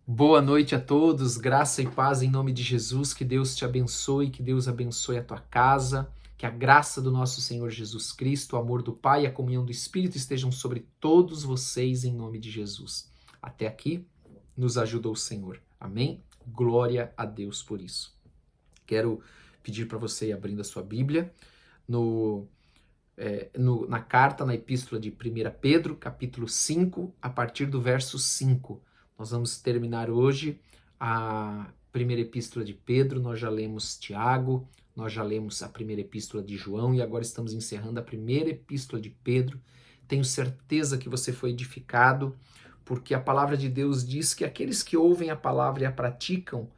Boa noite a todos, graça e paz em nome de Jesus, que Deus te abençoe, que Deus abençoe a tua casa, que a graça do nosso Senhor Jesus Cristo, o amor do Pai e a comunhão do Espírito estejam sobre todos vocês em nome de Jesus. Até aqui nos ajudou o Senhor, amém? Glória a Deus por isso. Quero pedir para você ir abrindo a sua Bíblia na carta, na epístola de 1 Pedro, capítulo 5, a partir do verso 5. Nós vamos terminar hoje a primeira epístola de Pedro, nós já lemos Tiago, nós já lemos a primeira epístola de João e agora estamos encerrando a primeira epístola de Pedro. Tenho certeza que você foi edificado, porque a palavra de Deus diz que aqueles que ouvem a palavra e a praticam,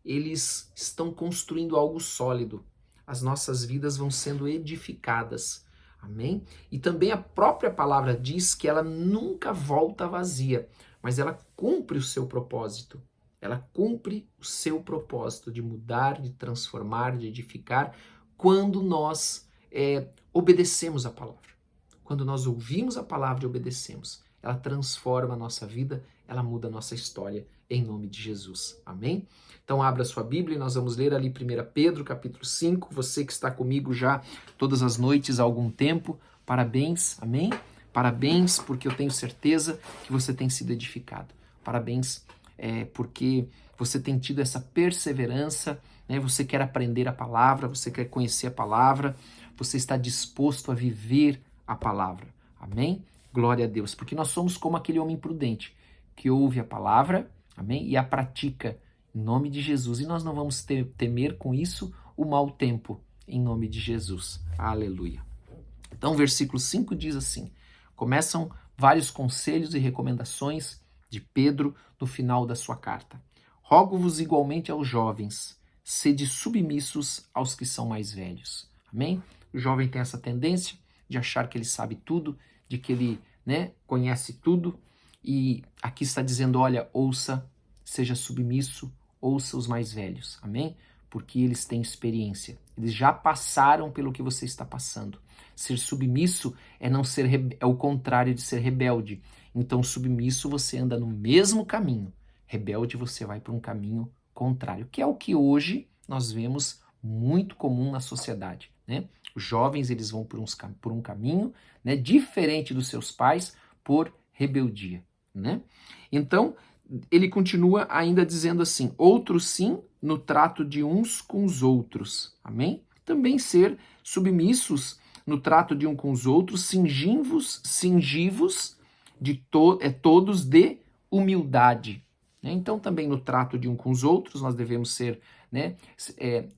eles estão construindo algo sólido. As nossas vidas vão sendo edificadas. Amém? E também a própria palavra diz que ela nunca volta vazia, mas ela cumpre o seu propósito. Ela cumpre o seu propósito de mudar, de transformar, de edificar, quando nós obedecemos a palavra. Quando nós ouvimos a palavra e obedecemos, ela transforma a nossa vida, ela muda a nossa história, em nome de Jesus. Amém? Então abra sua Bíblia e nós vamos ler ali 1 Pedro, capítulo 5. Você que está comigo já todas as noites há algum tempo, parabéns, amém? Parabéns, porque eu tenho certeza que você tem sido edificado. Parabéns, porque você tem tido essa perseverança, né? Você quer aprender a palavra, você quer conhecer a palavra, você está disposto a viver a palavra. Amém? Glória a Deus, porque nós somos como aquele homem prudente que ouve a palavra, amém? E a pratica em nome de Jesus. E nós não vamos temer com isso o mau tempo, em nome de Jesus. Aleluia. Então, o versículo 5 diz assim: começam vários conselhos e recomendações de Pedro no final da sua carta. Rogo-vos igualmente aos jovens, sede submissos aos que são mais velhos. Amém? O jovem tem essa tendência de achar que ele sabe tudo, de que ele, conhece tudo. E aqui está dizendo, olha, ouça, seja submisso, ouça os mais velhos. Amém? Porque eles têm experiência. Eles já passaram pelo que você está passando. Ser submisso é o contrário de ser rebelde. Então, submisso, você anda no mesmo caminho. Rebelde, você vai para um caminho contrário, que é o que hoje nós vemos muito comum na sociedade, né? Os jovens, eles vão por um caminho, né, diferente dos seus pais, por rebeldia, né? Então, ele continua ainda dizendo assim: outros sim, no trato de uns com os outros. Amém? Também ser submissos no trato de um com os outros, cingivos de todos de humildade. Né? Então, também no trato de um com os outros, nós devemos ser,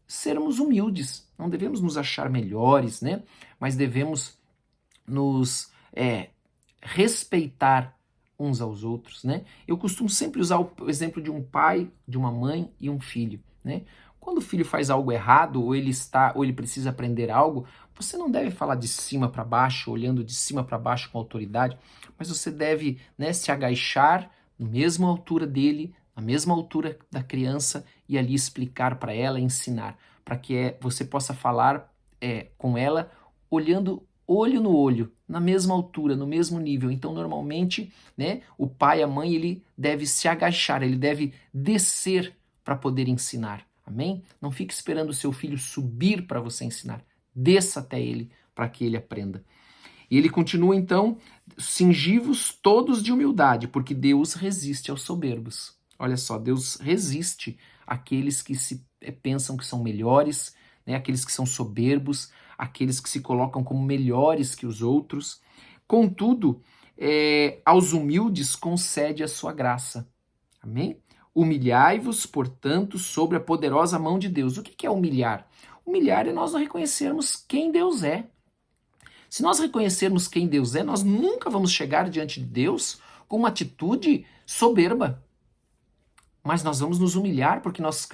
sermos humildes. Não devemos nos achar melhores, né? Mas devemos nos respeitar uns aos outros, né? Eu costumo sempre usar o exemplo de um pai, de uma mãe e um filho, né? Quando o filho faz algo errado ou ele precisa aprender algo, você não deve falar de cima para baixo, olhando de cima para baixo com autoridade, mas você deve, se agachar na mesma altura dele, na mesma altura da criança e ali explicar para ela, ensinar, para que você possa falar com ela olhando olho no olho, na mesma altura, no mesmo nível. Então, normalmente, o pai, a mãe, ele deve se agachar, ele deve descer para poder ensinar. Amém? Não fique esperando o seu filho subir para você ensinar. Desça até ele para que ele aprenda. E ele continua então: cingivos todos de humildade, porque Deus resiste aos soberbos. Olha só, Deus resiste àqueles que pensam que são melhores, aqueles que são soberbos, aqueles que se colocam como melhores que os outros. Contudo, aos humildes concede a sua graça. Amém? Humilhai-vos, portanto, sobre a poderosa mão de Deus. O que é humilhar? Humilhar é nós não reconhecermos quem Deus é. Se nós reconhecermos quem Deus é, nós nunca vamos chegar diante de Deus com uma atitude soberba. Mas nós vamos nos humilhar porque nós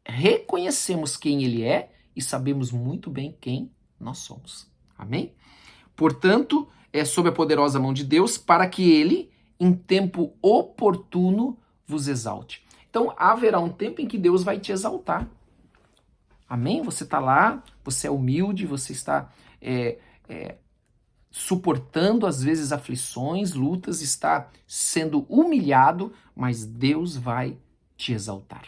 reconhecemos quem Ele é e sabemos muito bem quem nós somos. Amém? Portanto, é sob a poderosa mão de Deus para que Ele, em tempo oportuno, vos exalte. Então, haverá um tempo em que Deus vai te exaltar. Amém? Você está lá, você é humilde, você está suportando às vezes aflições, lutas, está sendo humilhado, mas Deus vai te exaltar.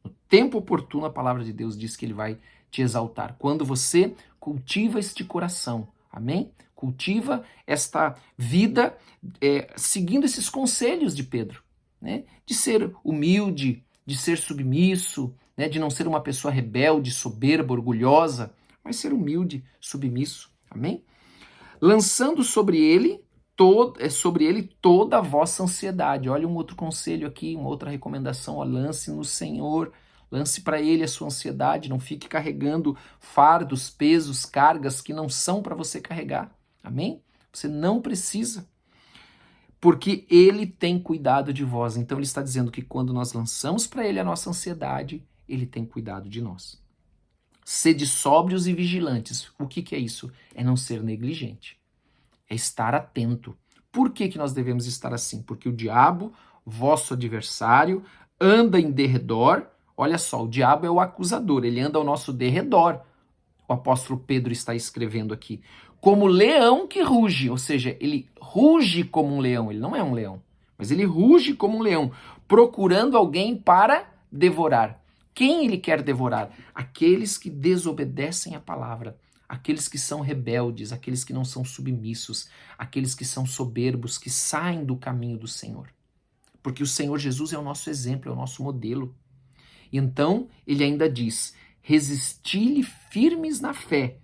No tempo oportuno, a palavra de Deus diz que ele vai te exaltar. Quando você cultiva este coração, amém? Cultiva esta vida seguindo esses conselhos de Pedro, né? De ser humilde, de ser submisso, né? De não ser uma pessoa rebelde, soberba, orgulhosa, mas ser humilde, submisso, amém? Lançando sobre ele toda a vossa ansiedade. Olha um outro conselho aqui, uma outra recomendação, ó, lance no Senhor, lance para ele a sua ansiedade, não fique carregando fardos, pesos, cargas que não são para você carregar, amém? Você não precisa, porque ele tem cuidado de vós. Então ele está dizendo que quando nós lançamos para ele a nossa ansiedade, ele tem cuidado de nós. Sede sóbrios e vigilantes. O que é isso? É não ser negligente. É estar atento. Por que nós devemos estar assim? Porque o diabo, vosso adversário, anda em derredor. Olha só, o diabo é o acusador, ele anda ao nosso derredor. O apóstolo Pedro está escrevendo aqui. Como leão que ruge, ou seja, ele ruge como um leão. Ele não é um leão, mas ele ruge como um leão, procurando alguém para devorar. Quem ele quer devorar? Aqueles que desobedecem à palavra. Aqueles que são rebeldes, aqueles que não são submissos, aqueles que são soberbos, que saem do caminho do Senhor. Porque o Senhor Jesus é o nosso exemplo, é o nosso modelo. Então, ele ainda diz, resisti-lhe firmes na fé,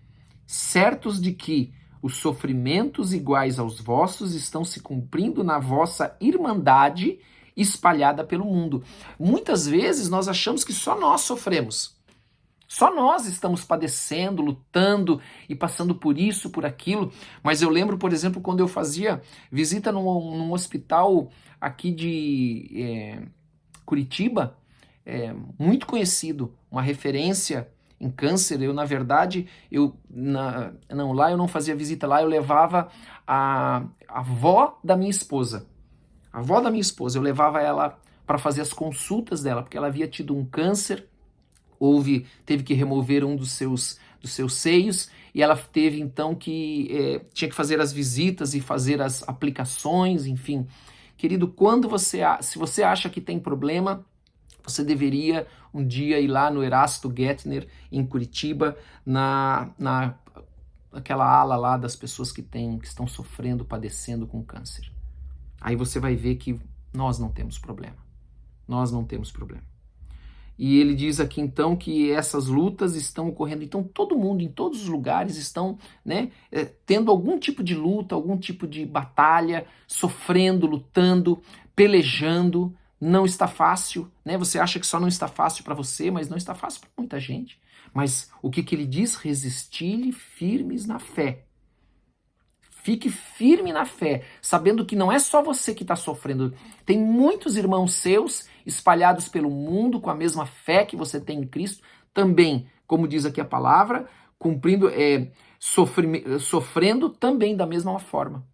certos de que os sofrimentos iguais aos vossos estão se cumprindo na vossa irmandade espalhada pelo mundo. Muitas vezes nós achamos que só nós sofremos. Só nós estamos padecendo, lutando e passando por isso, por aquilo. Mas eu lembro, por exemplo, quando eu fazia visita num hospital aqui de Curitiba, muito conhecido, uma referência em câncer. Eu, na verdade, lá eu não fazia visita, lá eu levava a avó da minha esposa. A avó da minha esposa, eu levava ela para fazer as consultas dela, porque ela havia tido um câncer, teve que remover um dos seus seios, e ela teve então tinha que fazer as visitas e fazer as aplicações, enfim. Querido, se você acha que tem problema, você deveria um dia ir lá no Erasto Gettner, em Curitiba, naquela ala lá das pessoas que estão sofrendo, padecendo com câncer. Aí você vai ver que nós não temos problema. Nós não temos problema. E ele diz aqui então que essas lutas estão ocorrendo. Então todo mundo, em todos os lugares, estão tendo algum tipo de luta, algum tipo de batalha, sofrendo, lutando, pelejando. Não está fácil, né? Você acha que só não está fácil para você, mas não está fácil para muita gente. Mas o que ele diz? Resisti-lhe firmes na fé. Fique firme na fé, sabendo que não é só você que está sofrendo. Tem muitos irmãos seus espalhados pelo mundo com a mesma fé que você tem em Cristo, também, como diz aqui a palavra, sofrendo também da mesma forma.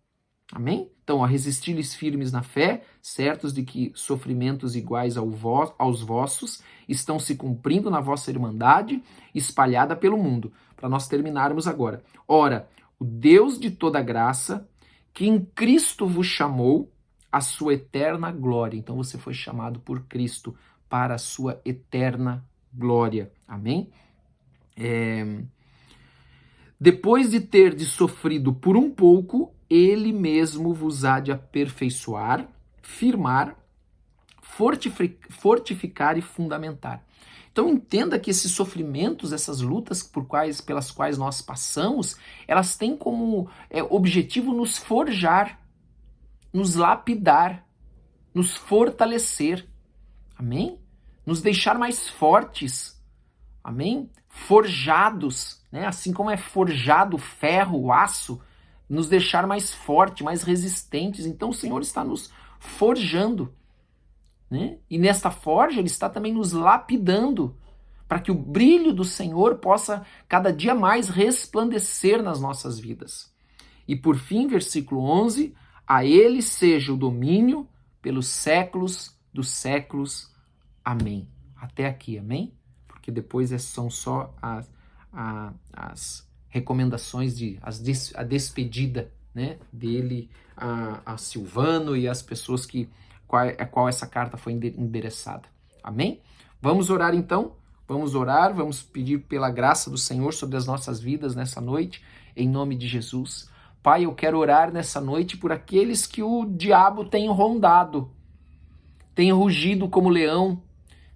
Amém? Então, resisti-lhes firmes na fé, certos de que sofrimentos iguais aos vossos estão se cumprindo na vossa irmandade, espalhada pelo mundo. Para nós terminarmos agora. Ora, o Deus de toda graça, que em Cristo vos chamou à sua eterna glória. Então você foi chamado por Cristo para a sua eterna glória. Amém? Depois de terdes sofrido por um pouco, ele mesmo vos há de aperfeiçoar, firmar, fortificar e fundamentar. Então entenda que esses sofrimentos, essas lutas pelas quais nós passamos, elas têm como objetivo nos forjar, nos lapidar, nos fortalecer, amém? Nos deixar mais fortes, amém? Forjados, né? Assim como é forjado o ferro, o aço, nos deixar mais fortes, mais resistentes. Então o Senhor está nos forjando, né? E nesta forja ele está também nos lapidando, para que o brilho do Senhor possa cada dia mais resplandecer nas nossas vidas. E por fim, versículo 11, a ele seja o domínio pelos séculos dos séculos. Amém. Até aqui, amém? Porque depois são só as recomendações, a despedida né, dele a Silvano e as pessoas a qual essa carta foi endereçada. Amém? Vamos orar então? Vamos orar, vamos pedir pela graça do Senhor sobre as nossas vidas nessa noite, em nome de Jesus. Pai, eu quero orar nessa noite por aqueles que o diabo tem rondado, tem rugido como leão,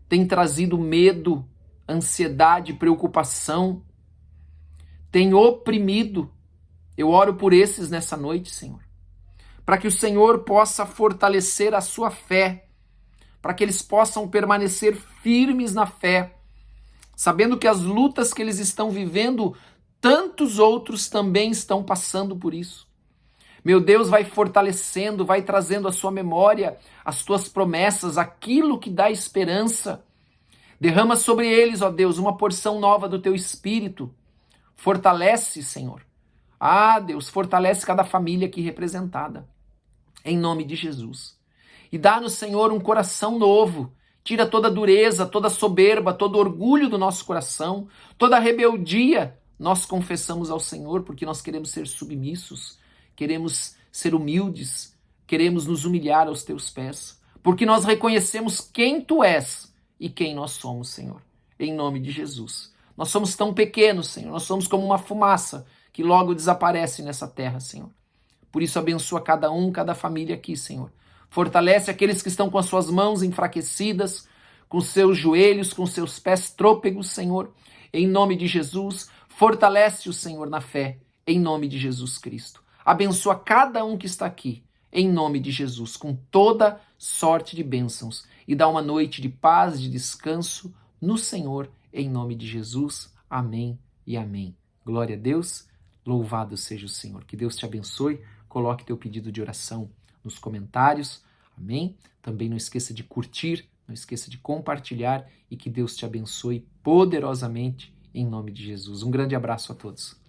tem trazido medo, ansiedade, preocupação, tem oprimido. Eu oro por esses nessa noite, Senhor, para que o Senhor possa fortalecer a sua fé, para que eles possam permanecer firmes na fé, sabendo que as lutas que eles estão vivendo, tantos outros também estão passando por isso. Meu Deus, vai fortalecendo, vai trazendo à sua memória as tuas promessas, aquilo que dá esperança. Derrama sobre eles, ó Deus, uma porção nova do teu Espírito. Fortalece, Senhor. Ah, Deus, fortalece cada família aqui representada. Em nome de Jesus. E dá-nos, Senhor, um coração novo. Tira toda a dureza, toda a soberba, todo o orgulho do nosso coração, toda a rebeldia. Nós confessamos ao Senhor porque nós queremos ser submissos, queremos ser humildes, queremos nos humilhar aos teus pés, porque nós reconhecemos quem tu és e quem nós somos, Senhor. Em nome de Jesus. Nós somos tão pequenos, Senhor, nós somos como uma fumaça que logo desaparece nessa terra, Senhor. Por isso abençoa cada um, cada família aqui, Senhor. Fortalece aqueles que estão com as suas mãos enfraquecidas, com seus joelhos, com seus pés trôpegos, Senhor. Em nome de Jesus, fortalece o Senhor na fé, em nome de Jesus Cristo. Abençoa cada um que está aqui, em nome de Jesus, com toda sorte de bênçãos. E dá uma noite de paz, de descanso no Senhor, em nome de Jesus. Amém e amém. Glória a Deus, louvado seja o Senhor. Que Deus te abençoe. Coloque teu pedido de oração nos comentários. Amém? Também não esqueça de curtir, não esqueça de compartilhar e que Deus te abençoe poderosamente em nome de Jesus. Um grande abraço a todos.